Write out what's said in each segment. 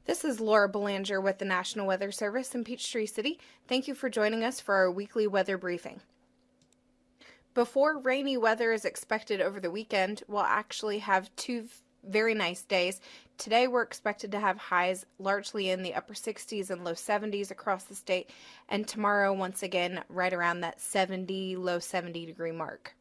This is Laura Belanger with the National Weather Service in Peachtree City. Thank you for joining us for our weekly weather briefing. Before rainy weather is expected over the weekend, we'll actually have two very nice days. Today we're expected to have highs largely in the upper 60s and low 70s across the state, and tomorrow once again right around that 70, low 70 degree mark.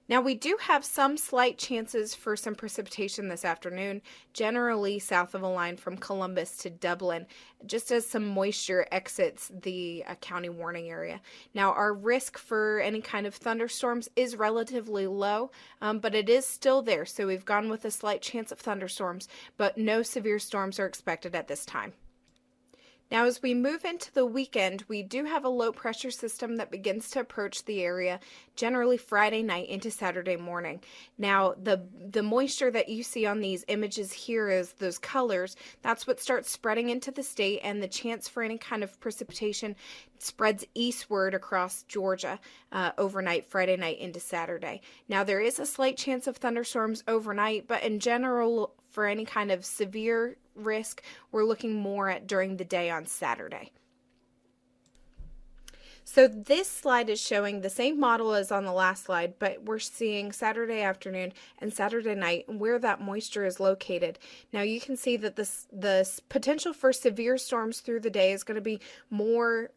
Now, we do have some slight chances for some precipitation this afternoon, generally south of a line from Columbus to Dublin, just as some moisture exits the county warning area. Now, our risk for any kind of thunderstorms is relatively low, but it is still there, so we've gone with a slight chance of thunderstorms, but no severe storms are expected at this time. Now, as we move into the weekend, we do have a low pressure system that begins to approach the area generally Friday night into Saturday morning. Now, the moisture that you see on these images here is those colors. That's what starts spreading into the state, and the chance for any kind of precipitation spreads eastward across Georgia overnight, Friday night into Saturday. Now, there is a slight chance of thunderstorms overnight, but in general, for any kind of severe risk, we're looking more at during the day on Saturday. So this slide is showing the same model as on the last slide, but we're seeing Saturday afternoon and Saturday night and where that moisture is located. Now you can see that the potential for severe storms through the day is going to be more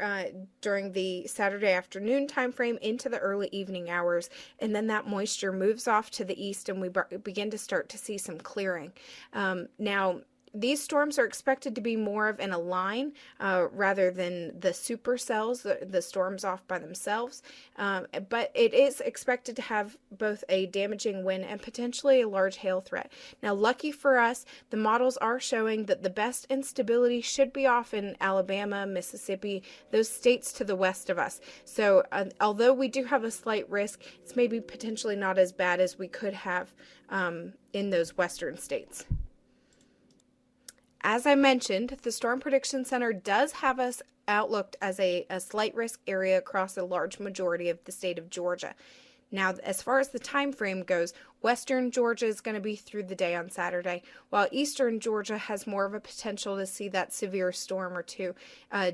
during the Saturday afternoon time frame into the early evening hours, and then that moisture moves off to the east and we begin to start to see some clearing. Now, these storms are expected to be more of in a line rather than the supercells, the storms off by themselves. But it is expected to have both a damaging wind and potentially a large hail threat. Now, lucky for us, the models are showing that the best instability should be off in Alabama, Mississippi, those states to the west of us. So although we do have a slight risk, it's maybe potentially not as bad as we could have in those western states. As I mentioned, the Storm Prediction Center does have us outlooked as a slight risk area across a large majority of the state of Georgia. Now, as far as the time frame goes, western Georgia is going to be through the day on Saturday, while eastern Georgia has more of a potential to see that severe storm or two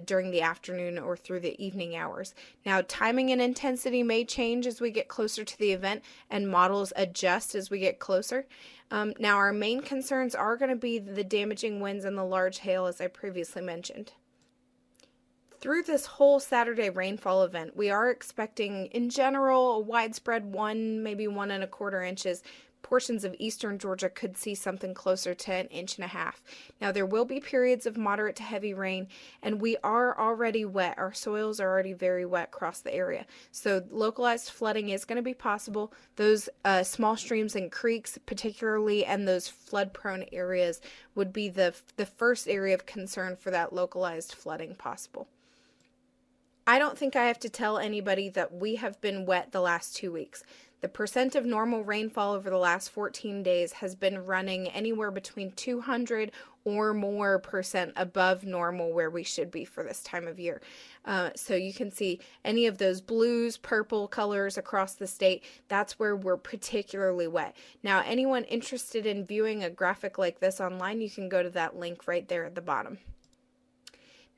during the afternoon or through the evening hours. Now, timing and intensity may change as we get closer to the event, and models adjust as we get closer. Now, our main concerns are going to be the damaging winds and the large hail, as I previously mentioned. Through this whole Saturday rainfall event, we are expecting, in general, a widespread 1, maybe 1.25 inches. Portions of eastern Georgia could see something closer to 1.5 inches. Now, there will be periods of moderate to heavy rain, and we are already wet. Our soils are already very wet across the area. So localized flooding is going to be possible. Those small streams and creeks, particularly, and those flood-prone areas would be the first area of concern for that localized flooding possible. I don't think I have to tell anybody that we have been wet the last 2 weeks. The percent of normal rainfall over the last 14 days has been running anywhere between 200 or more % above normal where we should be for this time of year. So you can see any of those blues, purple colors across the state, that's where we're particularly wet. Now, anyone interested in viewing a graphic like this online, you can go to that link right there at the bottom.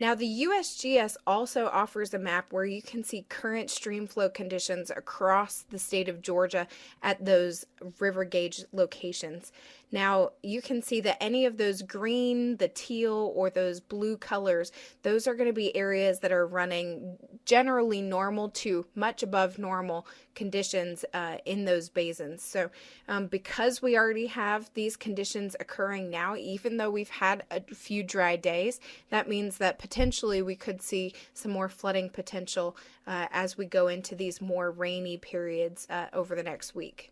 Now, the USGS also offers a map where you can see current stream flow conditions across the state of Georgia at those river gauge locations. Now, you can see that any of those green, the teal, or those blue colors, those are going to be areas that are running generally normal to much above normal conditions in those basins. So because we already have these conditions occurring now, even though we've had a few dry days, that means that potentially we could see some more flooding potential as we go into these more rainy periods over the next week.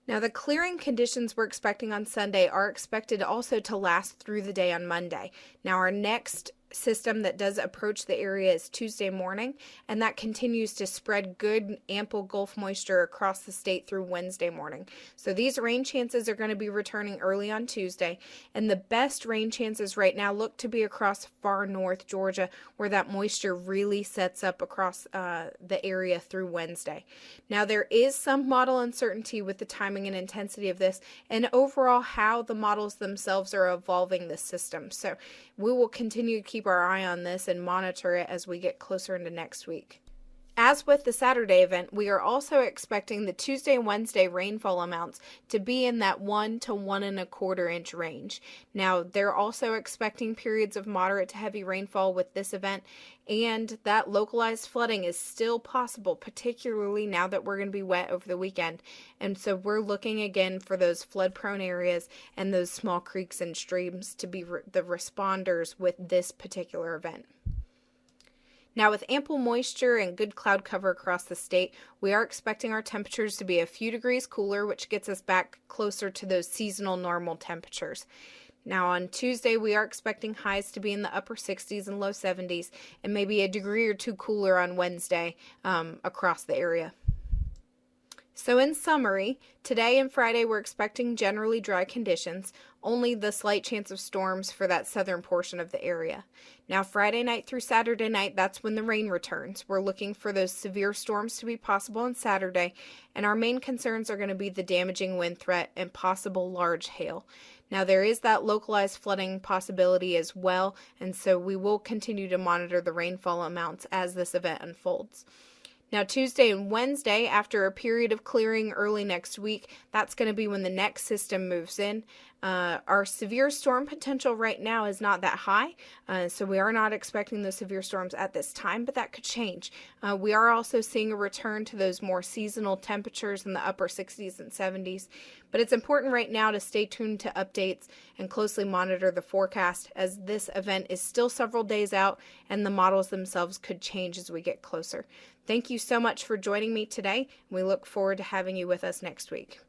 Now, the clearing conditions we're expecting on Sunday are expected also to last through the day on Monday. Now, our next system that does approach the area is Tuesday morning, and that continues to spread good, ample Gulf moisture across the state through Wednesday morning. So these rain chances are going to be returning early on Tuesday, and the best rain chances right now look to be across far north Georgia, where that moisture really sets up across the area through Wednesday. Now, there is some model uncertainty with the timing and intensity of this, and overall how the models themselves are evolving this system. So we will continue to keep our eye on this and monitor it as we get closer into next week. As with the Saturday event, we are also expecting the Tuesday and Wednesday rainfall amounts to be in that 1 to 1.25 inch range. Now, they're also expecting periods of moderate to heavy rainfall with this event, and that localized flooding is still possible, particularly now that we're going to be wet over the weekend. And so we're looking again for those flood-prone areas and those small creeks and streams to be the responders with this particular event. Now, with ample moisture and good cloud cover across the state, we are expecting our temperatures to be a few degrees cooler, which gets us back closer to those seasonal normal temperatures. Now, on Tuesday, we are expecting highs to be in the upper 60s and low 70s, and maybe a degree or two cooler on Wednesday across the area. So in summary, today and Friday we're expecting generally dry conditions, only the slight chance of storms for that southern portion of the area. Now Friday night through Saturday night, that's when the rain returns. We're looking for those severe storms to be possible on Saturday, and our main concerns are going to be the damaging wind threat and possible large hail. Now there is that localized flooding possibility as well, and so we will continue to monitor the rainfall amounts as this event unfolds. Now, Tuesday and Wednesday, after a period of clearing early next week, that's going to be when the next system moves in. Our severe storm potential right now is not that high, so we are not expecting those severe storms at this time, but that could change. We are also seeing a return to those more seasonal temperatures in the upper 60s and 70s, but it's important right now to stay tuned to updates and closely monitor the forecast, as this event is still several days out and the models themselves could change as we get closer. Thank you so much for joining me today. We look forward to having you with us next week.